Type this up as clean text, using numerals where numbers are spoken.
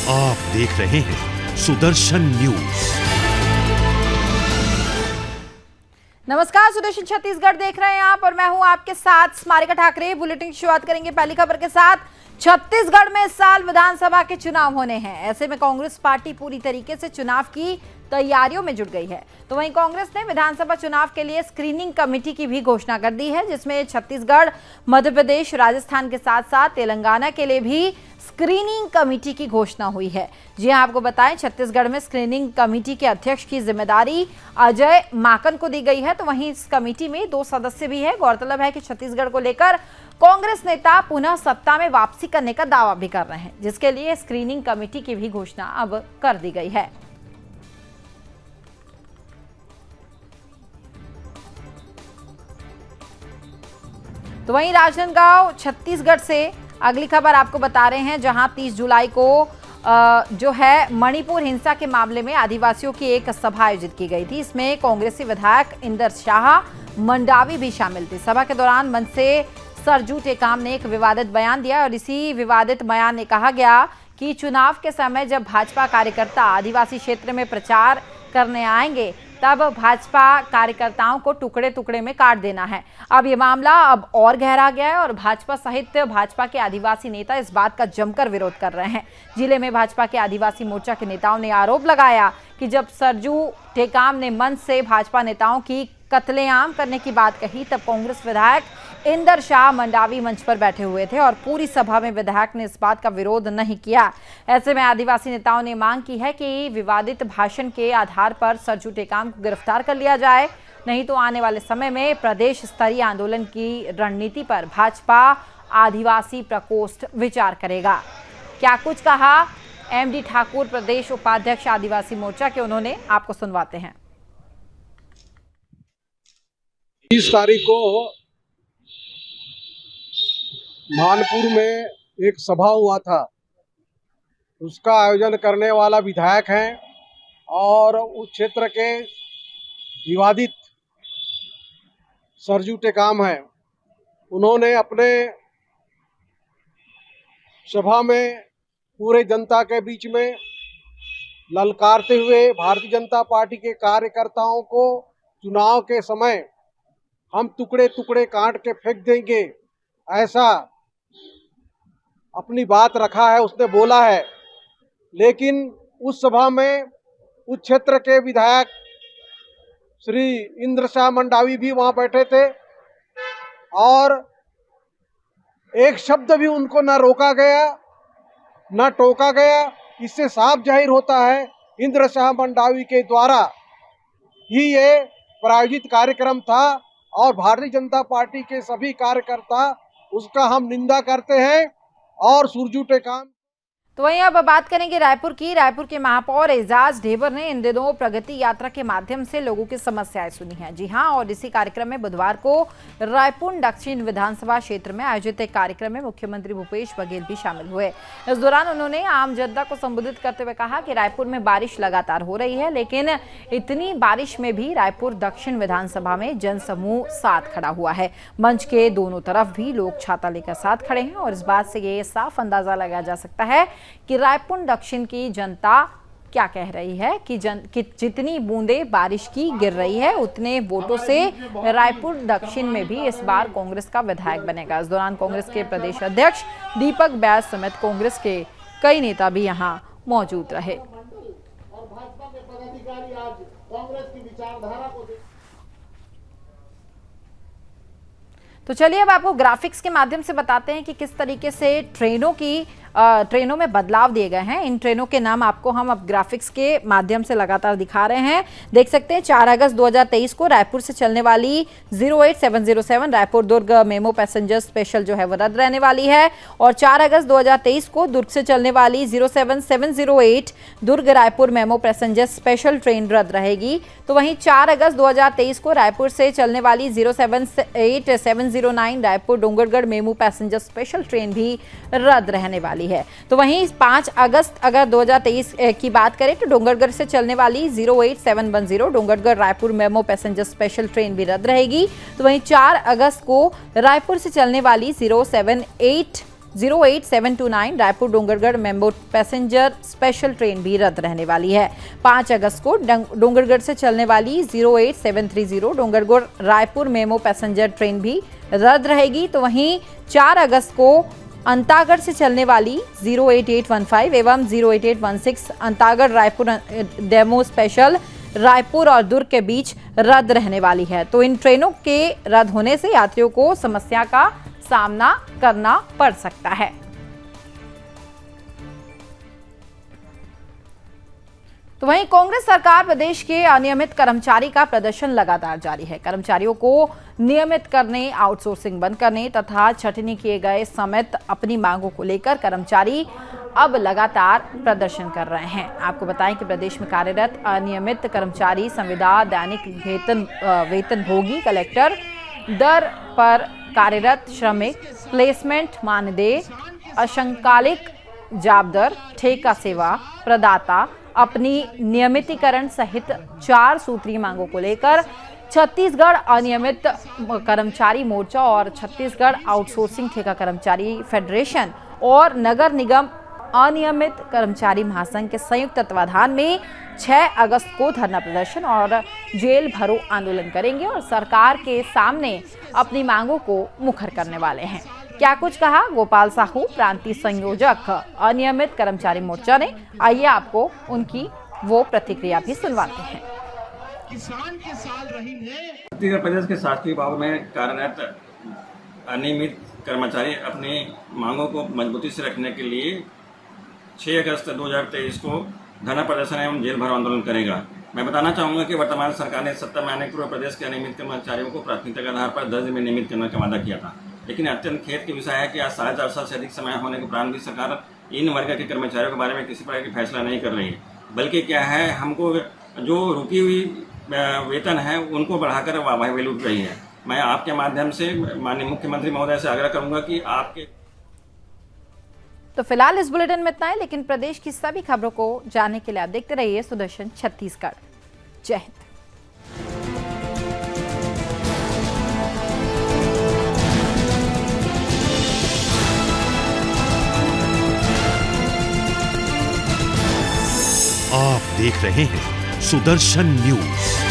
आप देख रहे हैं सुदर्शन न्यूज। नमस्कार, सुदर्शन छत्तीसगढ़ देख रहे हैं आप और मैं हूं आपके साथ स्मारिका ठाकरे। बुलेटिन की शुरुआत करेंगे पहली खबर के साथ। छत्तीसगढ़ में इस साल विधानसभा के चुनाव होने हैं। ऐसे में कांग्रेस पार्टी पूरी तरीके से चुनाव की तैयारियों में जुट गई है। तो वहीं कांग्रेस ने विधानसभा चुनाव के लिए स्क्रीनिंग कमेटी की भी घोषणा कर दी है, जिसमें छत्तीसगढ़, मध्य प्रदेश, राजस्थान के साथ साथ तेलंगाना के लिए भी स्क्रीनिंग कमेटी की घोषणा हुई है। जी हां, आपको बताएं, छत्तीसगढ़ में स्क्रीनिंग कमेटी के अध्यक्ष की जिम्मेदारी अजय माकन को दी गई है। तो वहीं इस कमेटी में 2 सदस्य भी है। गौरतलब है कि छत्तीसगढ़ को लेकर कांग्रेस नेता पुनः सत्ता में वापसी करने का दावा भी कर रहे हैं, जिसके लिए स्क्रीनिंग कमेटी की भी घोषणा अब कर दी गई है। तो वहीं राजनांदगांव छत्तीसगढ़ से अगली खबर आपको बता रहे हैं, जहां 30 जुलाई को जो है मणिपुर हिंसा के मामले में आदिवासियों की एक सभा आयोजित की गई थी। इसमें कांग्रेसी विधायक इंदर शाह मंडावी भी शामिल थे। सभा के दौरान मंच से सरजू टेकाम ने एक विवादित बयान दिया और इसी विवादित बयान में कहा गया कि चुनाव के समय जब भाजपा कार्यकर्ता आदिवासी क्षेत्र में प्रचार करने आएंगे तब भाजपा कार्यकर्ताओं को टुकड़े टुकड़े में काट देना है। अब ये मामला अब और गहरा गया है और भाजपा सहित भाजपा के आदिवासी नेता इस बात का जमकर विरोध कर रहे हैं। जिले में भाजपा के आदिवासी मोर्चा के नेताओं ने आरोप लगाया कि जब सरजू टेकाम ने मंच से भाजपा नेताओं की कत्लेआम करने की बात कही, तब कांग्रेस विधायक इंदर शाह मंडावी मंच पर बैठे हुए थे और पूरी सभा में विधायक ने इस बात का विरोध नहीं किया। ऐसे में आदिवासी नेताओं ने मांग की है कि विवादित भाषण के आधार पर सरजू टेकाम को गिरफ्तार कर लिया जाए, नहीं तो आने वाले समय में प्रदेश स्तरीय आंदोलन की रणनीति पर भाजपा आदिवासी प्रकोष्ठ विचार करेगा। क्या कुछ कहा एमडी ठाकुर, प्रदेश उपाध्यक्ष आदिवासी मोर्चा के, उन्होंने आपको सुनवाते हैं। 30 तारीख को मानपुर में एक सभा हुआ था, उसका आयोजन करने वाला विधायक हैं और उस क्षेत्र के विवादित सरजू टेकाम हैं। उन्होंने अपने सभा में पूरे जनता के बीच में ललकारते हुए भारतीय जनता पार्टी के कार्यकर्ताओं को चुनाव के समय हम टुकड़े टुकड़े काट के फेंक देंगे, ऐसा अपनी बात रखा है, उसने बोला है। लेकिन उस सभा में उस क्षेत्र के विधायक श्री इंद्र शाह मंडावी भी वहां बैठे थे और एक शब्द भी उनको न रोका गया न टोका गया। इससे साफ जाहिर होता है इंद्र शाह मंडावी के द्वारा ही ये प्रायोजित कार्यक्रम था और भारतीय जनता पार्टी के सभी कार्यकर्ता उसका हम निंदा करते हैं और सरजू टेकाम। तो वहीं अब बात करेंगे रायपुर की। रायपुर के महापौर एजाज ढेबर ने इन दिनों प्रगति यात्रा के माध्यम से लोगों की समस्याएं सुनी हैं। जी हां, और इसी कार्यक्रम में बुधवार को रायपुर दक्षिण विधानसभा क्षेत्र में आयोजित एक कार्यक्रम में मुख्यमंत्री भूपेश बघेल भी शामिल हुए। इस दौरान उन्होंने आम जनता को संबोधित करते हुए कहा कि रायपुर में बारिश लगातार हो रही है, लेकिन इतनी बारिश में भी रायपुर दक्षिण विधानसभा में जनसमूह साथ खड़ा हुआ है। मंच के दोनों तरफ भी लोग छाता लेकर साथ खड़े हैं और इस बात से ये साफ अंदाजा लगाया जा सकता है कि रायपुर दक्षिण की जनता क्या कह रही है कि जितनी बूंदें बारिश की गिर रही है, उतने वोटों से रायपुर दक्षिण में भी इस बार कांग्रेस का विधायक बनेगा। इस दौरान कांग्रेस के प्रदेश अध्यक्ष दीपक बैस समेत कांग्रेस के कई नेता भी यहां मौजूद रहे। और भाजपा के पदाधिकारी आज कांग्रेस की विचारधारा को तो चलिए अब आपको ग्राफिक्स के माध्यम से बताते हैं कि किस तरीके से ट्रेनों में बदलाव दिए गए हैं। इन ट्रेनों के नाम आपको हम अब ग्राफिक्स के माध्यम से लगातार दिखा रहे हैं। देख सकते हैं 4 अगस्त 2023 को रायपुर से चलने वाली 08707 Raipur Durg memo passenger special जो है वो रद्द रहने वाली है और 4 अगस्त 2023 को दुर्ग से चलने वाली 07708 Durg Raipur MEMU passenger special train रद्द रहेगी। तो वहीं 4 अगस्त 2023 को रायपुर से चलने वाली 078 Raipur Dongargarh MEMU passenger special train भी रद्द रहने वाली है। तो वहीं 5 अगस्त अगर 2023 की बात करें तो डोंगरगढ़ से चलने वाली 08710 Dongargarh Raipur MEMU passenger special train भी रद्द रहेगी। तो वहीं 4 अगस्त को रायपुर से चलने वाली 08729 Raipur Dongargarh memo passenger special train भी रद्द रहने वाली है। 5 अगस्त को डोंगरगढ़ से चलने वाली 08730 Dongargarh Raipur MEMU passenger train भी रद्द रहेगी। तो वहीं 4 अगस्त को अंतागढ़ से चलने वाली 08815 एवं 08816 अंतागढ़ रायपुर डेमो स्पेशल रायपुर और दुर्ग के बीच रद्द रहने वाली है। तो इन ट्रेनों के रद्द होने से यात्रियों को समस्या का सामना करना पड़ सकता है। तो वहीं कांग्रेस सरकार प्रदेश के अनियमित कर्मचारी का प्रदर्शन लगातार जारी है। कर्मचारियों को नियमित करने, आउटसोर्सिंग बंद करने तथा छटनी किए गए समेत अपनी मांगों को लेकर कर्मचारी अब लगातार प्रदर्शन कर रहे हैं। आपको बताएं कि प्रदेश में कार्यरत अनियमित कर्मचारी संविदा, दैनिक वेतनभोगी, कलेक्टर दर पर कार्यरत श्रमिक, प्लेसमेंट मानदेय, असंकालिक जाबदर, ठेका सेवा प्रदाता, अपनी नियमितीकरण सहित 4 सूत्रीय मांगों को लेकर छत्तीसगढ़ अनियमित कर्मचारी मोर्चा और छत्तीसगढ़ आउटसोर्सिंग ठेका कर्मचारी फेडरेशन और नगर निगम अनियमित कर्मचारी महासंघ के संयुक्त तत्वाधान में 6 अगस्त को धरना प्रदर्शन और जेल भरो आंदोलन करेंगे और सरकार के सामने अपनी मांगों को मुखर करने वाले हैं। क्या कुछ कहा गोपाल साहू, प्रांतीय संयोजक अनियमित कर्मचारी मोर्चा ने, आइए आपको उनकी वो प्रतिक्रिया भी सुनवाते हैं। छत्तीसगढ़ प्रदेश के शासकीय विभाग में कार्यरत अनियमित कर्मचारी अपनी मांगों को मजबूती से रखने के लिए 6 अगस्त 2023 को धरना प्रदर्शन एवं जेल भरो आंदोलन करेगा। मैं बताना चाहूँगा कि वर्तमान सरकार ने सत्ता में आने के पूर्व प्रदेश के अनियमित कर्मचारियों को प्राथमिकता के आधार पर 10 दिन में नियमित करने का वादा किया था, लेकिन अत्यंत खेद की विषय है कि आज 4.5 साल से अधिक समय होने के उपरांत भी सरकार इन वर्ग के कर्मचारियों के बारे में किसी प्रकार की फैसला नहीं कर रही है, बल्कि क्या है, हमको जो रुकी हुई वेतन है उनको बढ़ाकर वाहवाही लूट रही है। मैं आपके माध्यम से माननीय मुख्यमंत्री महोदय से आग्रह करूंगा कि आपके। तो फिलहाल इस बुलेटिन में इतना है, लेकिन प्रदेश की सभी खबरों को जानने के लिए आप देखते रहिए सुदर्शन छत्तीसगढ़। जय हिंद। आप देख रहे हैं सुदर्शन न्यूज।